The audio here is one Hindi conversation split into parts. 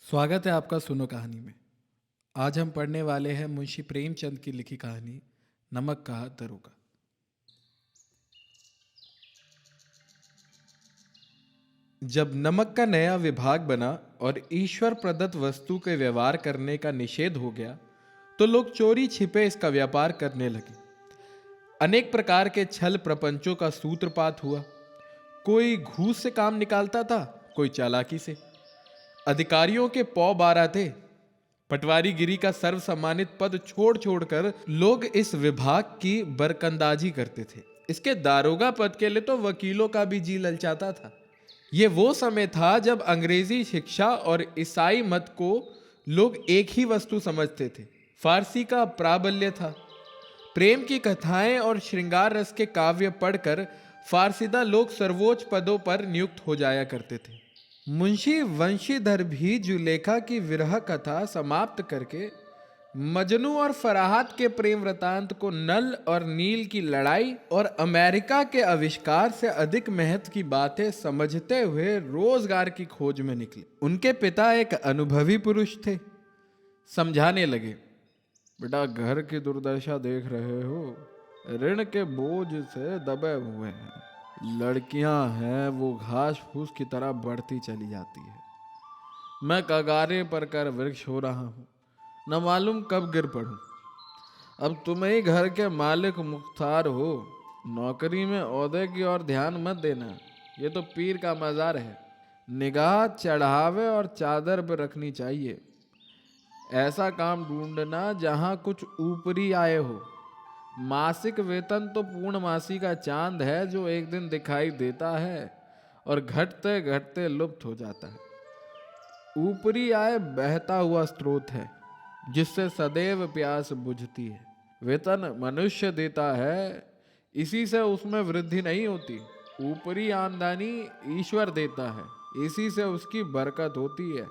स्वागत है आपका सुनो कहानी में। आज हम पढ़ने वाले हैं मुंशी प्रेमचंद की लिखी कहानी नमक का दरोगा। जब नमक का नया विभाग बना और ईश्वर प्रदत्त वस्तु के व्यवहार करने का निषेध हो गया तो लोग चोरी छिपे इसका व्यापार करने लगे। अनेक प्रकार के छल प्रपंचों का सूत्रपात हुआ। कोई घूस से काम निकालता था, कोई चालाकी से। अधिकारियों के पौ 12 थे। पटवारीगिरी का सर्व सम्मानित पद छोड़ छोड़कर लोग इस विभाग की बरकंदाजी करते थे। इसके दारोगा पद के लिए तो वकीलों का भी जी ललचाता था। ये वो समय था जब अंग्रेजी शिक्षा और ईसाई मत को लोग एक ही वस्तु समझते थे। फारसी का प्राबल्य था। प्रेम की कथाएं और श्रृंगार रस के काव्य पढ़कर फारसीदा लोग सर्वोच्च पदों पर नियुक्त हो जाया करते थे। मुंशी वंशीधर भी जुलेखा की विरह कथा समाप्त करके मजनू और फराहत के प्रेम वृतांत को नल और नील की लड़ाई और अमेरिका के आविष्कार से अधिक महत्व की बातें समझते हुए रोजगार की खोज में निकले। उनके पिता एक अनुभवी पुरुष थे। समझाने लगे, बेटा घर की दुर्दशा देख रहे हो, ऋण के बोझ से दबे हुए हैं। लड़कियां हैं वो घास फूस की तरह बढ़ती चली जाती है। मैं कगारे पर कर वृक्ष हो रहा हूं, न मालूम कब गिर पड़ूं। अब तुम ही घर के मालिक मुख्तार हो, नौकरी में ओहदे की ओर ध्यान मत देना, ये तो पीर का मजार है। निगाह चढ़ावे और चादर पर रखनी चाहिए। ऐसा काम ढूंढना जहां कुछ ऊपरी आय हो। मासिक वेतन तो पूर्णमासी का चांद है जो एक दिन दिखाई देता है और घटते घटते लुप्त हो जाता है। ऊपरी आय बहता हुआ स्रोत है जिससे सदैव प्यास बुझती है। वेतन मनुष्य देता है, इसी से उसमें वृद्धि नहीं होती। ऊपरी आमदनी ईश्वर देता है, इसी से उसकी बरकत होती है।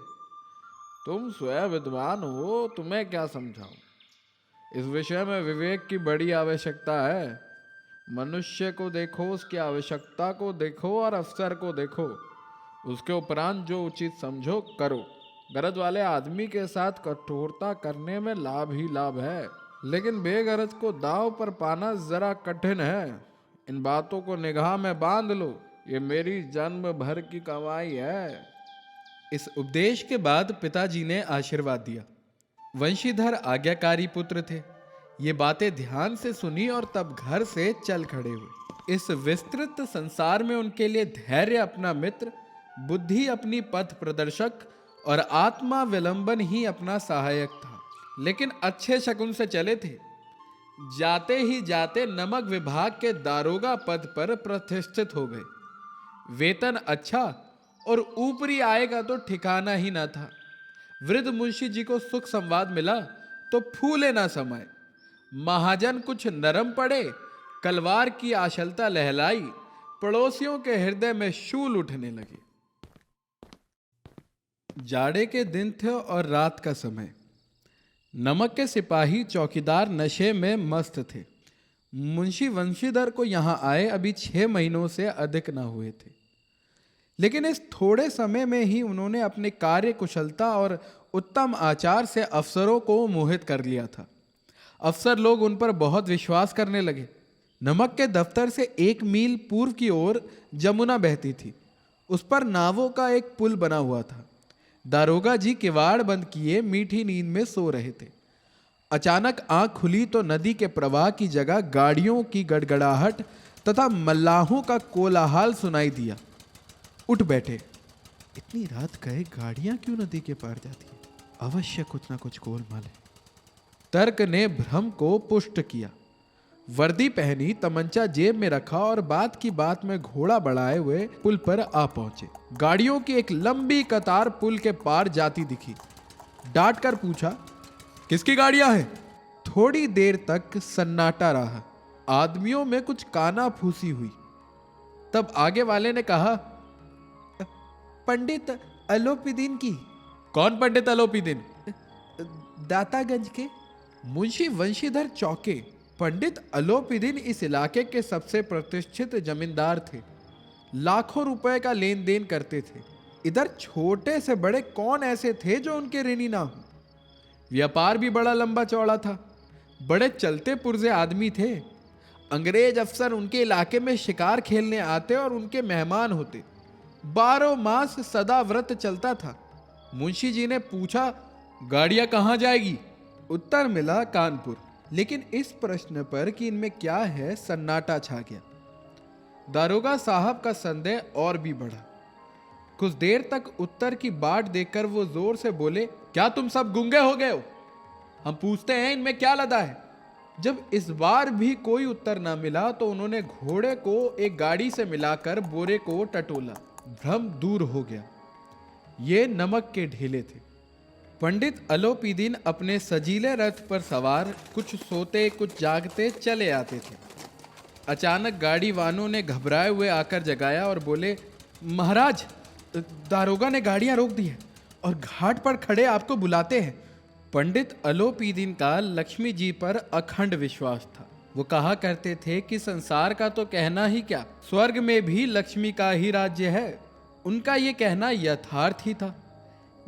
तुम स्वयं विद्वान हो, तुम्हें क्या समझाऊं। इस विषय में विवेक की बड़ी आवश्यकता है। मनुष्य को देखो, उसकी आवश्यकता को देखो और अवसर को देखो। उसके उपरांत जो उचित समझो करो। गरज वाले आदमी के साथ कठोरता करने में लाभ ही लाभ है, लेकिन बेगरज को दांव पर पाना जरा कठिन है। इन बातों को निगाह में बांध लो, ये मेरी जन्म भर की कमाई है। इस उपदेश के बाद पिताजी ने आशीर्वाद दिया। वंशीधर आज्ञाकारी पुत्र थे। ये बातें ध्यान से सुनी और तब घर से चल खड़े हुए। इस विस्तृत संसार में उनके लिए धैर्य अपना मित्र, बुद्धि अपनी पथ प्रदर्शक और आत्मा विलंबन ही अपना सहायक था। लेकिन अच्छे शकुन से चले थे। जाते ही जाते नमक विभाग के दारोगा पद पर प्रतिष्ठित हो गए। वेतन अच्छा और ऊपरी आय का तो ठिकाना ही ना था। वृद्ध मुंशी जी को सुख संवाद मिला तो फूले ना समाये। महाजन कुछ नरम पड़े, कलवार की आशलता लहलाई, पड़ोसियों के हृदय में शूल उठने लगे। जाड़े के दिन थे और रात का समय। नमक के सिपाही चौकीदार नशे में मस्त थे। मुंशी वंशीधर को यहां आए अभी 6 महीनों से अधिक न हुए थे, लेकिन इस थोड़े समय में ही उन्होंने अपने कार्य कुशलता और उत्तम आचार से अफसरों को मोहित कर लिया था। अफसर लोग उन पर बहुत विश्वास करने लगे। नमक के दफ्तर से 1 मील पूर्व की ओर जमुना बहती थी। उस पर नावों का एक पुल बना हुआ था। दारोगा जी किवाड़ बंद किए मीठी नींद में सो रहे थे। अचानक आंख खुली तो नदी के प्रवाह की जगह गाड़ियों की गड़गड़ाहट तथा मल्लाहों का कोलाहल सुनाई दिया। उठ बैठे। इतनी रात गए गाड़ियां क्यों नदी के पार जाती हैं? अवश्य कुछ ना कुछ गोलमाल है। तर्क ने भ्रम को पुष्ट किया। वर्दी पहनी, तमंचा जेब में रखा और बात की बात में घोड़ा बढ़ाए हुए पुल पर आ पहुंचे। गाड़ियों की एक लंबी कतार पुल के पार जाती दिखी। डांट कर पूछा, किसकी गाड़ियां हैं? थोड़ी देर तक सन्नाटा रहा। आदमियों में कुछ काना फूसी हुई। तब आगे वाले ने कहा, पंडित अलोपीदीन की। कौन पंडित अलोपीदीन? दातागंज के। मुंशी वंशीधर चौके। पंडित अलोपीदीन इस इलाके के सबसे प्रतिष्ठित जमींदार थे। लाखों रुपए का लेन देन करते थे। इधर छोटे से बड़े कौन ऐसे थे जो उनके ऋणी ना हो। व्यापार भी बड़ा लंबा चौड़ा था, बड़े चलते पुर्जे आदमी थे। अंग्रेज अफसर उनके इलाके में शिकार खेलने आते और उनके मेहमान होते। 12 मास सदा व्रत चलता था। मुंशी जी ने पूछा, गाड़ियां कहां जाएगी? उत्तर मिला, कानपुर। लेकिन इस प्रश्न पर कि इनमें क्या है, सन्नाटा छा गया। दारोगा साहब का संदेह और भी बढ़ा। कुछ देर तक उत्तर की बाट देखकर वो जोर से बोले, क्या तुम सब गूंगे हो गए हो? हम पूछते हैं इनमें क्या लदा है। जब इस बार भी कोई उत्तर ना मिला तो उन्होंने घोड़े को एक गाड़ी से मिलाकर बोरे को टटोला। भ्रम दूर हो गया। ये नमक के ढेले थे। पंडित अलोपीदीन अपने सजीले रथ पर सवार कुछ सोते कुछ जागते चले आते थे। अचानक गाड़ी वालों ने घबराए हुए आकर जगाया और बोले, महाराज, दारोगा ने गाड़ियां रोक दी है और घाट पर खड़े आपको बुलाते हैं। पंडित अलोपीदीन का लक्ष्मी जी पर अखंड विश्वास था। वो कहा करते थे कि संसार का तो कहना ही क्या, स्वर्ग में भी लक्ष्मी का ही राज्य है। उनका ये कहना यथार्थ ही था।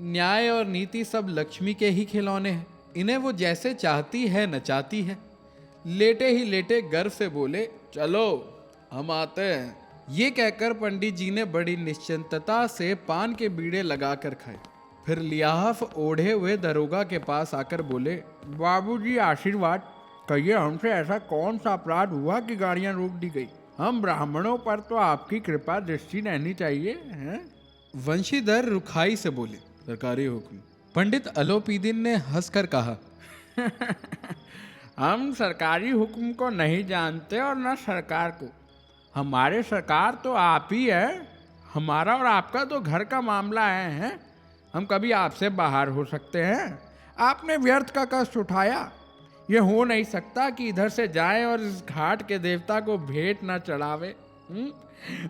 न्याय और नीति सब लक्ष्मी के ही खिलौने हैं। इन्हें वो जैसे चाहती है नचाती है। लेटे ही लेटे गर्व से बोले, चलो हम आते हैं। ये कहकर पंडित जी ने बड़ी निश्चिंतता से पान के बीड़े लगाकर खाए। फिर लिहाफ ओढ़े हुए दरोगा के पास आकर बोले, बाबूजी आशीर्वाद, कहिए हमसे ऐसा कौन सा अपराध हुआ कि गाड़ियां रोक दी गई? हम ब्राह्मणों पर तो आपकी कृपा दृष्टि रहनी चाहिए हैं? वंशीधर रुखाई से बोले, सरकारी हुक्म। पंडित अलोपीदीन ने हंसकर कहा, हम सरकारी हुक्म को नहीं जानते और न सरकार को। हमारे सरकार तो आप ही है। हमारा और आपका तो घर का मामला है। हम कभी आपसे बाहर हो सकते हैं? आपने व्यर्थ का कष्ट उठाया। ये हो नहीं सकता कि इधर से जाए और इस घाट के देवता को भेंट न चढ़ावे।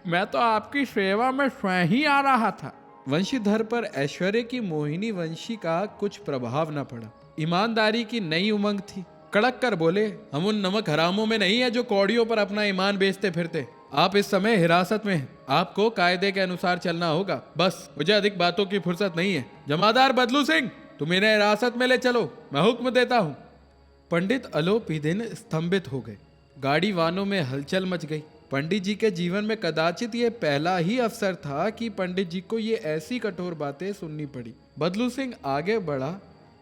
मैं तो आपकी सेवा में स्वयं ही आ रहा था। वंशीधर पर ऐश्वर्य की मोहिनी वंशी का कुछ प्रभाव न पड़ा। ईमानदारी की नई उमंग थी। कड़क कर बोले, हम उन नमक हरामों में नहीं है जो कौड़ियों पर अपना ईमान बेचते फिरते। आप इस समय हिरासत में हैं। आपको कायदे के अनुसार चलना होगा। बस, मुझे अधिक बातों की फुर्सत नहीं है। जमादार बदलू सिंह, तुम इन्हें हिरासत में ले चलो, मैं हुक्म देता हूँ। पंडित अलोपीदीन स्तंभित हो गए। गाड़ी वानों में हलचल मच गई। पंडित जी के जीवन में कदाचित ये पहला ही अवसर था कि पंडित जी को ये ऐसी कठोर बातें सुननी पड़ी। बदलू सिंह आगे बढ़ा,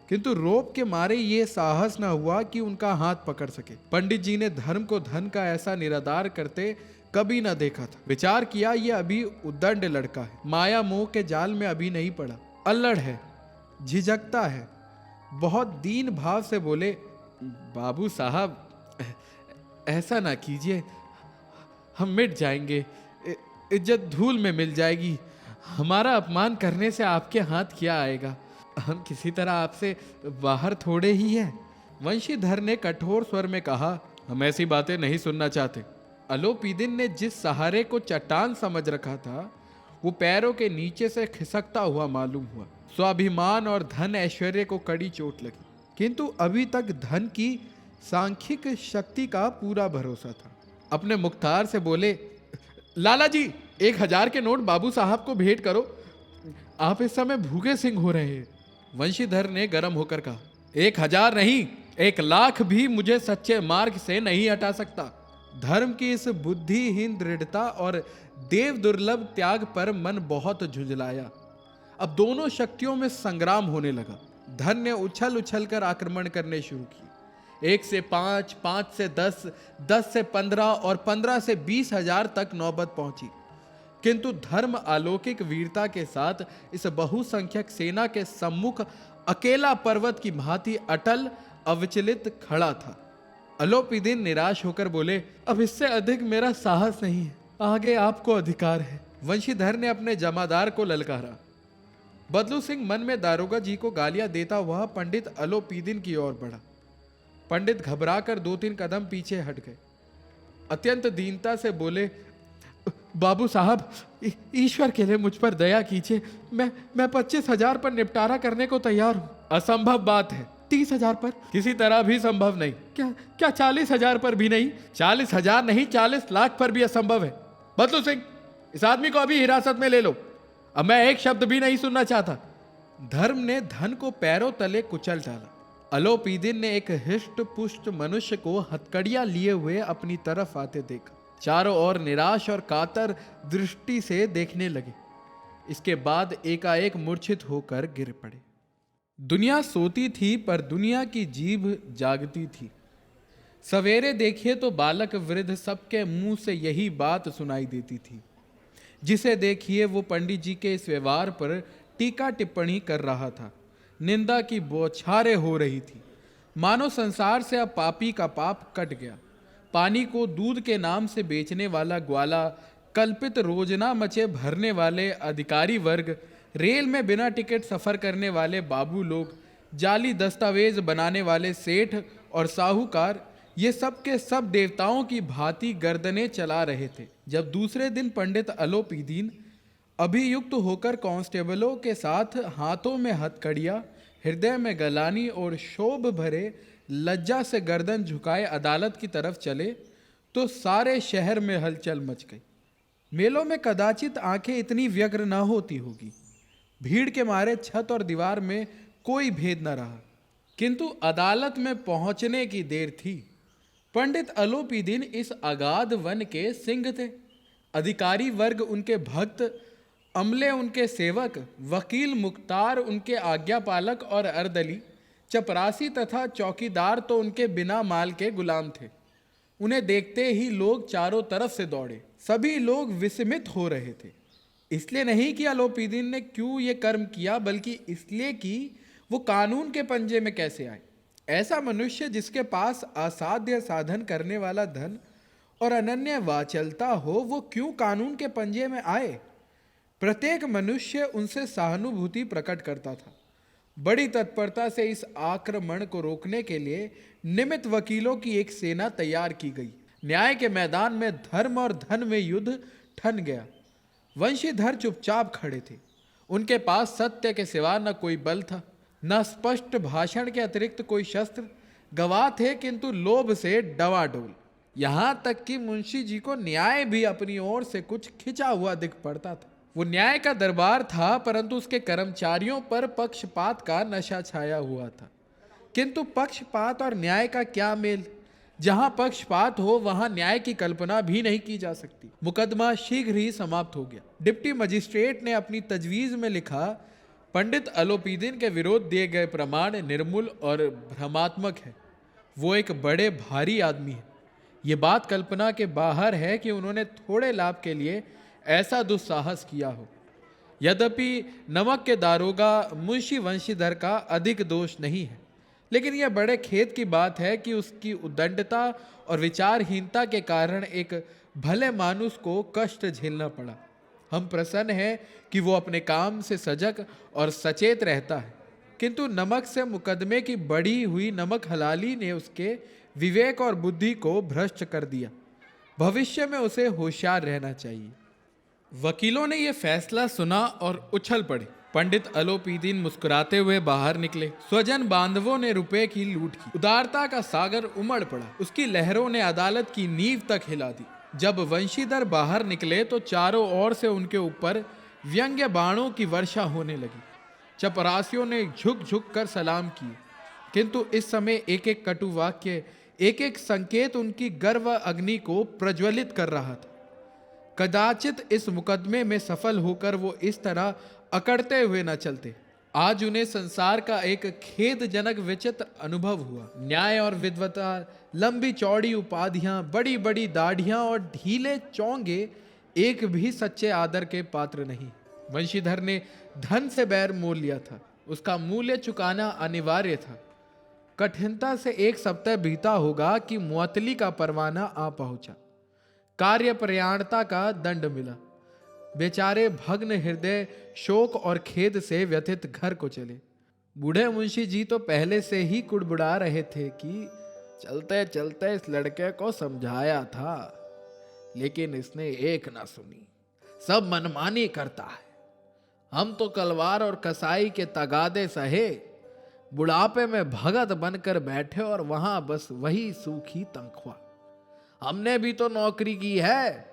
किंतु रोब के मारे ये साहस न हुआ कि उनका हाथ पकड़ सके। पंडित जी ने धर्म को धन का ऐसा निरादर करते कभी न देखा था। विचार किया, ये अभी उद्दंड लड़का है, माया मोह के जाल में अभी नहीं पड़ा, अल्लड़ है, झिझकता है। बहुत दीन भाव से बोले, बाबू साहब ऐसा ना कीजिए, हम मिट जाएंगे, इज्जत धूल में मिल जाएगी। हमारा अपमान करने से आपके हाथ क्या आएगा? हम किसी तरह आपसे बाहर थोड़े ही हैं। वंशीधर ने कठोर स्वर में कहा, हम ऐसी बातें नहीं सुनना चाहते। अलोपीदीन ने जिस सहारे को चट्टान समझ रखा था वो पैरों के नीचे से खिसकता हुआ मालूम हुआ। स्वाभिमान और धन ऐश्वर्य को कड़ी चोट लगी, किंतु अभी तक धन की सांख्यिक शक्ति का पूरा भरोसा था। अपने मुख्तार से बोले, लाला जी 1000 के नोट बाबू साहब को भेंट करो, आप इस समय भूखे सिंह हो रहे हैं। वंशीधर ने गर्म होकर कहा, 1000 नहीं, 1,00,000 भी मुझे सच्चे मार्ग से नहीं हटा सकता। धर्म की इस बुद्धिहीन दृढ़ता और देव दुर्लभ त्याग पर मन बहुत झुंझलाया। अब दोनों शक्तियों में संग्राम होने लगा। धन ने उछल उछल कर आक्रमण करने शुरू किए। 1 से 5, 5 से 10, 10 से 15 और 15 से 20,000 तक नौबत पहुंची। किंतु धर्म अलौकिक वीरता के साथ इस बहुसंख्यक सेना के सम्मुख अकेला पर्वत की भांति अटल अविचलित खड़ा था। अलोपीदीन निराश होकर बोले, अब इससे अधिक मेरा साहस नहीं है, आगे आपको अधिकार है। वंशीधर ने अपने जमादार को ललकारा। बदलू सिंह मन में दारोगा जी को गालियां देता हुआ पंडित अलोपीदीन की ओर बढ़ा। पंडित घबराकर 2-3 कदम पीछे हट गए। अत्यंत दीनता से बोले, बाबू साहब, ईश्वर के लिए मुझ पर दया कीजिए। मैं 25,000 पर निपटारा करने को तैयार हूं। असंभव बात है। 30,000 पर? किसी तरह भी संभव नहीं। क्या 40,000 पर भी नहीं? 40,000 नहीं, 40 लाख पर भी असंभव है। बदलू सिंह, इस आदमी को अभी हिरासत में ले लो। अब मैं एक शब्द भी नहीं सुनना चाहता। धर्म ने धन को पैरों तले कुचल डाला। अलोपीदिन ने एक हिष्ट पुष्ट मनुष्य को हथकड़ियां लिए हुए अपनी तरफ आते देखा। चारों ओर निराश और कातर दृष्टि से देखने लगे। इसके बाद एकाएक मूर्छित होकर गिर पड़े। दुनिया सोती थी पर दुनिया की जीभ जागती थी। सवेरे देखिए तो बालक वृद्ध सबके मुंह से यही बात सुनाई देती थी। जिसे देखिए वो पंडित जी के इस व्यवहार पर टीका टिप्पणी कर रहा था। निंदा की बौछारें हो रही थी। मानो संसार से अब पापी का पाप कट गया। पानी को दूध के नाम से बेचने वाला ग्वाला, कल्पित रोजना मचे भरने वाले अधिकारी वर्ग, रेल में बिना टिकट सफर करने वाले बाबू लोग, जाली दस्तावेज बनाने वाले सेठ और साहूकार, ये सब के सब देवताओं की भांति गर्दनें चला रहे थे। जब दूसरे दिन पंडित अलोपीदीन अभियुक्त होकर कांस्टेबलों के साथ हाथों में हथकड़ियां, हृदय में गलानी और शोभ भरे लज्जा से गर्दन झुकाए अदालत की तरफ चले तो सारे शहर में हलचल मच गई। मेलों में कदाचित आंखें इतनी व्यग्र न होती होगी। भीड़ के मारे छत और दीवार में कोई भेद न रहा। किंतु अदालत में पहुंचने की देर थी। पंडित अलोपीदीन इस अगाध वन के सिंह थे। अधिकारी वर्ग उनके भक्त, अमले उनके सेवक, वकील मुख्तार उनके आज्ञापालक और अर्दली, चपरासी तथा चौकीदार तो उनके बिना माल के गुलाम थे। उन्हें देखते ही लोग चारों तरफ से दौड़े। सभी लोग विस्मित हो रहे थे। इसलिए नहीं कि अलोपीदीन ने क्यों ये कर्म किया, बल्कि इसलिए कि वो कानून के पंजे में कैसे आए। ऐसा मनुष्य जिसके पास असाध्य साधन करने वाला धन और अनन्य वाचलता हो, वो क्यों कानून के पंजे में आए। प्रत्येक मनुष्य उनसे सहानुभूति प्रकट करता था। बड़ी तत्परता से इस आक्रमण को रोकने के लिए निमित्त वकीलों की एक सेना तैयार की गई। न्याय के मैदान में धर्म और धन में युद्ध ठन गया। वंशीधर चुपचाप खड़े थे। उनके पास सत्य के सिवा न कोई बल था, न स्पष्ट भाषण के अतिरिक्त कोई शस्त्र। गवाह थे किंतु लोभ से डवाडोल। यहां तक कि मुंशी जी को न्याय भी अपनी ओर से कुछ खिंचा हुआ दिख पड़ता था। वो न्याय का दरबार था, परंतु उसके कर्मचारियों पर पक्षपात का नशा छाया हुआ था। किंतु पक्षपात और न्याय का क्या मेल। जहां पक्षपात हो वहां न्याय की कल्पना भी नहीं की जा सकती। मुकदमा शीघ्र ही समाप्त हो गया। डिप्टी मजिस्ट्रेट ने अपनी तजवीज में लिखा, पंडित अलोपीदीन के विरोध दिए गए प्रमाण निर्मूल और भ्रमात्मक है। वो एक बड़े भारी आदमी है। ये बात कल्पना के बाहर है कि उन्होंने थोड़े लाभ के लिए ऐसा दुस्साहस किया हो। यद्यपि नमक के दारोगा मुंशी वंशीधर का अधिक दोष नहीं है, लेकिन यह बड़े खेद की बात है कि उसकी उद्दंडता और विचारहीनता के कारण एक भले मानुष को कष्ट झेलना पड़ा। हम प्रसन्न हैं कि वो अपने काम से सजग और सचेत रहता है, किंतु नमक से मुकदमे की बढ़ी हुई नमक हलाली ने उसके विवेक और बुद्धि को भ्रष्ट कर दिया। भविष्य में उसे होशियार रहना चाहिए। वकीलों ने यह फैसला सुना और उछल पड़े। पंडित अलोपीदीन मुस्कुराते हुए बाहर निकले। स्वजन बांधवों ने रुपए की लूट की। उदारता का सागर उमड़ पड़ा। उसकी लहरों ने अदालत की नींव तक हिला दी। जब वंशीधर बाहर निकले तो चारों ओर से उनके ऊपर व्यंग्य बाणों की वर्षा होने लगी। चपरासियों ने झुक झुक कर सलाम किए, किंतु इस समय एक एक कटु वाक्य, एक एक संकेत उनकी गर्व अग्नि को प्रज्वलित कर रहा था। कदाचित इस मुकदमे में सफल होकर वो इस तरह अकड़ते हुए न चलते। आज उन्हें संसार का एक खेदजनक विचित्र अनुभव हुआ। न्याय और विद्वता, लंबी चौड़ी उपाधियां, बड़ी बड़ी दाढ़ियां और ढीले चौंगे एक भी सच्चे आदर के पात्र नहीं। वंशीधर ने धन से बैर मोल लिया था। उसका मूल्य चुकाना अनिवार्य था। कठिनता से एक सप्ताह बीता होगा कि मुअत्तली का परवाना आ पहुंचा। कार्य प्रयाणता का दंड मिला। बेचारे भग्न हृदय शोक और खेद से व्यथित घर को चले। बूढ़े मुंशी जी तो पहले से ही कुड़बुड़ा रहे थे कि चलते चलते इस लड़के को समझाया था, लेकिन इसने एक ना सुनी। सब मनमानी करता है। हम तो कलवार और कसाई के तगादे सहे, बुढ़ापे में भगत बनकर बैठे और वहां बस वही सूखी तनख्वाह। हमने भी तो नौकरी की है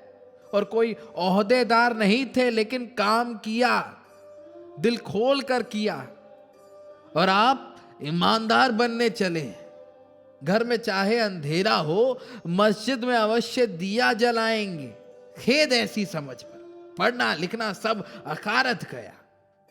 और कोई ओहदेदार नहीं थे, लेकिन काम किया, दिल खोल कर किया। और आप ईमानदार बनने चले। घर में चाहे अंधेरा हो, मस्जिद में अवश्य दिया जलाएंगे। खेद ऐसी समझ पर, पढ़ना लिखना सब अकारत गया।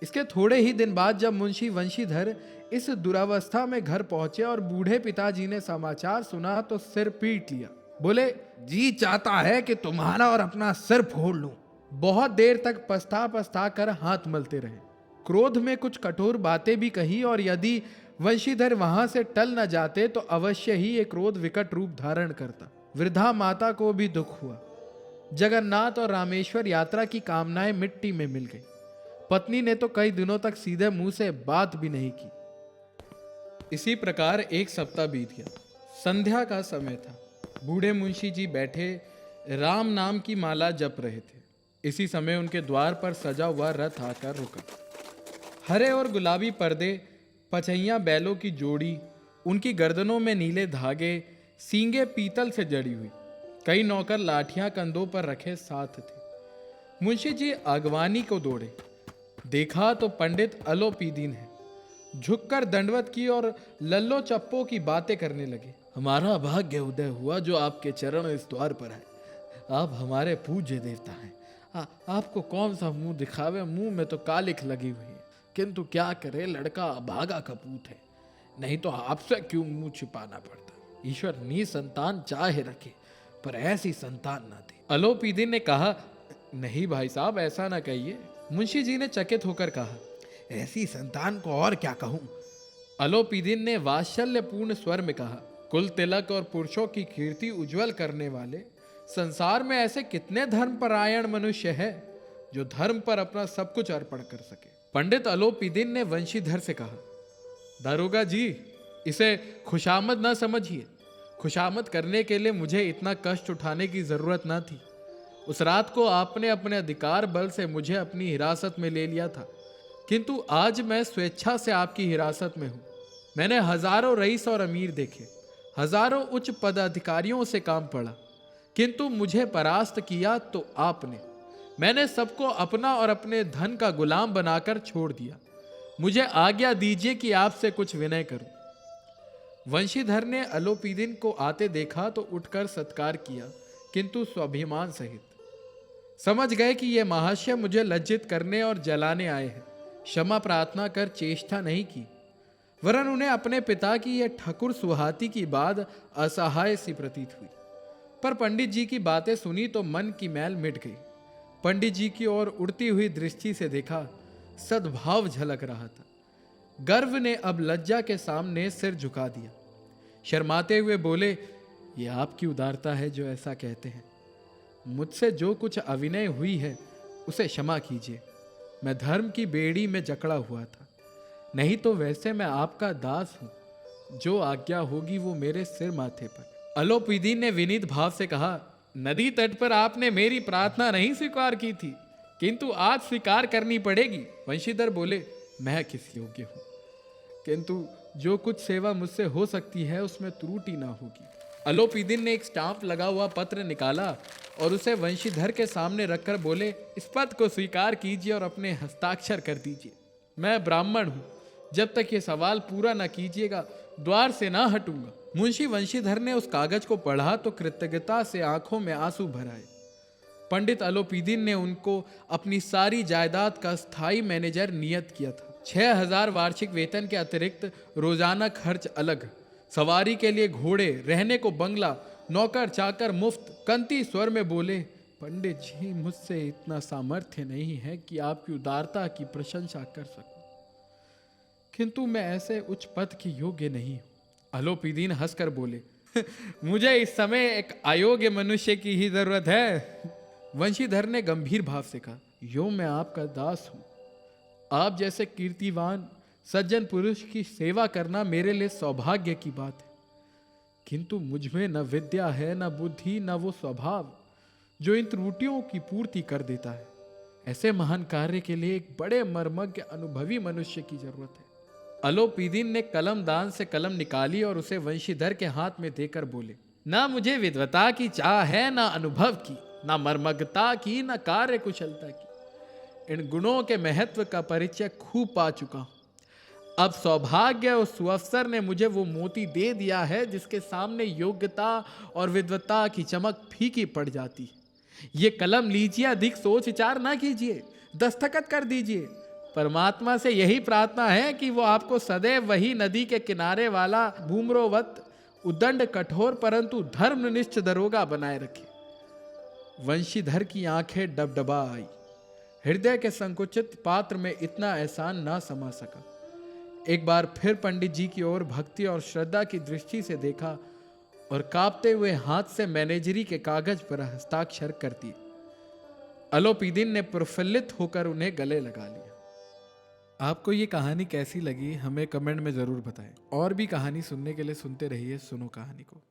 इसके थोड़े ही दिन बाद जब मुंशी वंशीधर इस दुरावस्था में घर पहुंचे और बूढ़े पिताजी ने समाचार सुना तो सिर पीट लिया। बोले, जी चाहता है कि तुम्हारा और अपना सिर फोड़ लूं। बहुत देर तक पछता पछता कर हाथ मलते रहे। क्रोध में कुछ कठोर बातें भी कही और यदि वंशीधर वहां से टल न जाते तो अवश्य ही एक क्रोध विकट रूप धारण करता। वृद्धा माता को भी दुख हुआ। जगन्नाथ और रामेश्वर यात्रा की कामनाएं मिट्टी में मिल गई। पत्नी ने तो कई दिनों तक सीधे मुंह से बात भी नहीं की। इसी प्रकार एक सप्ताह बीत गया। संध्या का समय था। बूढ़े मुंशी जी बैठे राम नाम की माला जप रहे थे। इसी समय उनके द्वार पर सजा हुआ रथ आकर रुका। हरे और गुलाबी पर्दे, पचैया बैलों की जोड़ी, उनकी गर्दनों में नीले धागे, सींगे पीतल से जड़ी हुई। कई नौकर लाठियां कंधों पर रखे साथ थे। मुंशी जी आगवानी को दौड़े। देखा तो पंडित अलोपीदीन है। झुककर दंडवत की और लल्लो चप्पो की बातें करने लगे। हमारा भाग्य उदय हुआ जो आपके चरण इस द्वार पर है। आप हमारे पूज्य देवता हैं। आपको कौन सा मुंह दिखावे, मुंह में तो कालिख लगी हुई है। किंतु क्या करे, लड़का अभागा कपूत है, नहीं तो आपसे क्यों मुंह छिपाना पड़ता। ईश्वर निसंतान चाहे रखे, पर ऐसी संतान ना दे। अलोपीदीन ने कहा, नहीं भाई साहब, ऐसा ना कहिए। मुंशी जी ने चकित होकर कहा, ऐसी संतान को और क्या कहूं। अलोपीदीन ने वात्सल्यपूर्ण स्वर में कहा, कुल तिलक और पुरुषों की कीर्ति उज्जवल करने वाले संसार में ऐसे कितने धर्मपरायण मनुष्य है जो धर्म पर अपना सब कुछ अर्पण कर सके। पंडित अलोपीदीन ने वंशीधर से कहा, दारोगा जी, इसे खुशामद न समझिए। खुशामद करने के लिए मुझे इतना कष्ट उठाने की जरूरत न थी। उस रात को आपने अपने अधिकार बल से मुझे अपनी हिरासत में ले लिया था, किंतु आज मैं स्वेच्छा से आपकी हिरासत में हूं। मैंने हजारों रईस और अमीर देखे, हजारों उच्च पदाधिकारियों से काम पड़ा, किंतु मुझे परास्त किया तो आपने। मैंने सबको अपना और अपने धन का गुलाम बनाकर छोड़ दिया। मुझे आज्ञा दीजिए कि आपसे कुछ विनय करूं। वंशीधर ने अलोपीदीन को आते देखा तो उठकर सत्कार किया, किंतु स्वाभिमान सहित। समझ गए कि ये महाशय मुझे लज्जित करने और जलाने आए हैं। क्षमा प्रार्थना कर चेष्टा नहीं की, वरन उन्हें अपने पिता की यह ठकुर सुहाती की बात असहाय सी प्रतीत हुई। पर पंडित जी की बातें सुनी तो मन की मैल मिट गई। पंडित जी की ओर उड़ती हुई दृष्टि से देखा, सद्भाव झलक रहा था। गर्व ने अब लज्जा के सामने सिर झुका दिया। शर्माते हुए बोले, ये आपकी उदारता है जो ऐसा कहते हैं। मुझसे जो कुछ अविनय हुई है उसे क्षमा कीजिए। मैं धर्म की बेड़ी में जकड़ा हुआ था, नहीं तो वैसे मैं आपका दास हूं। जो आज्ञा होगी वो मेरे सिर माथे पर। अलोपीदीन ने विनीत भाव से कहा, नदी तट पर आपने मेरी प्रार्थना नहीं स्वीकार की थी, किंतु आज स्वीकार करनी पड़ेगी। वंशीधर बोले, मैं किस योग्य हूं, किंतु जो कुछ सेवा मुझसे हो सकती है उसमें त्रुटि ना होगी। अलोपीदीन ने एक स्टाम्प लगा हुआ पत्र निकाला और उसे वंशीधर के सामने रखकर बोले, इस पत्र को स्वीकार कीजिए और अपने हस्ताक्षर कर दीजिए। मैं ब्राह्मण हूं, जब तक ये सवाल पूरा ना कीजिएगा द्वार से ना हटूंगा। मुंशी वंशीधर ने उस कागज को पढ़ा तो कृतज्ञता से आंखों में आंसू भर आए। पंडित अलोपीदीन ने उनको अपनी सारी जायदाद का स्थायी मैनेजर नियत किया था। 6,000 वार्षिक वेतन के अतिरिक्त रोजाना खर्च अलग, सवारी के लिए घोड़े, रहने को बंगला, नौकर चाकर मुफ्त। कंती स्वर में बोले, पंडित जी, मुझसे इतना सामर्थ्य नहीं है कि आपकी उदारता की प्रशंसा कर सकूं, किंतु मैं ऐसे उच्च पद की योग्य नहीं हूं। अलोपीदीन हंसकर बोले, मुझे इस समय एक अयोग्य मनुष्य की ही जरूरत है। वंशीधर ने गंभीर भाव से कहा, यो मैं आपका दास हूं। आप जैसे कीर्तिवान सज्जन पुरुष की सेवा करना मेरे लिए सौभाग्य की बात है, किंतु मुझमें न विद्या है, न बुद्धि, न वो स्वभाव जो इन त्रुटियों की पूर्ति कर देता है। ऐसे महान कार्य के लिए एक बड़े मर्मज्ञ अनुभवी मनुष्य की जरूरत है। अलोपीदीन ने कलम दान से कलम निकाली और उसे वंशीधर के हाथ में देकर बोले, ना मुझे विद्वता की चाह है, ना अनुभव की, ना मर्मज्ञता की, ना कार्य कुशलता की। इन गुणों के महत्व का परिचय खूब पा चुका हूं। अब सौभाग्य और सुअवसर ने मुझे वो मोती दे दिया है जिसके सामने योग्यता और विद्वता की चमक फीकी पड़ जाती है। ये कलम लीजिए, अधिक सोच विचार ना कीजिए, दस्तखत कर दीजिए। परमात्मा से यही प्रार्थना है कि वो आपको सदैव वही नदी के किनारे वाला भूमरोवत उदंड कठोर परंतु धर्मनिष्ठ दरोगा बनाए रखे। वंशीधर की आंखें डबडबा आई। हृदय के संकुचित पात्र में इतना एहसान ना समा सका। एक बार फिर पंडित जी की ओर भक्ति और श्रद्धा की दृष्टि से देखा और कांपते हुए हाथ से मैनेजरी के कागज पर हस्ताक्षर कर दिए। अलोपीदिन ने प्रफुल्लित होकर उन्हें गले लगा लिया। आपको ये कहानी कैसी लगी हमें कमेंट में जरूर बताएं। और भी कहानी सुनने के लिए सुनते रहिए सुनो कहानी को।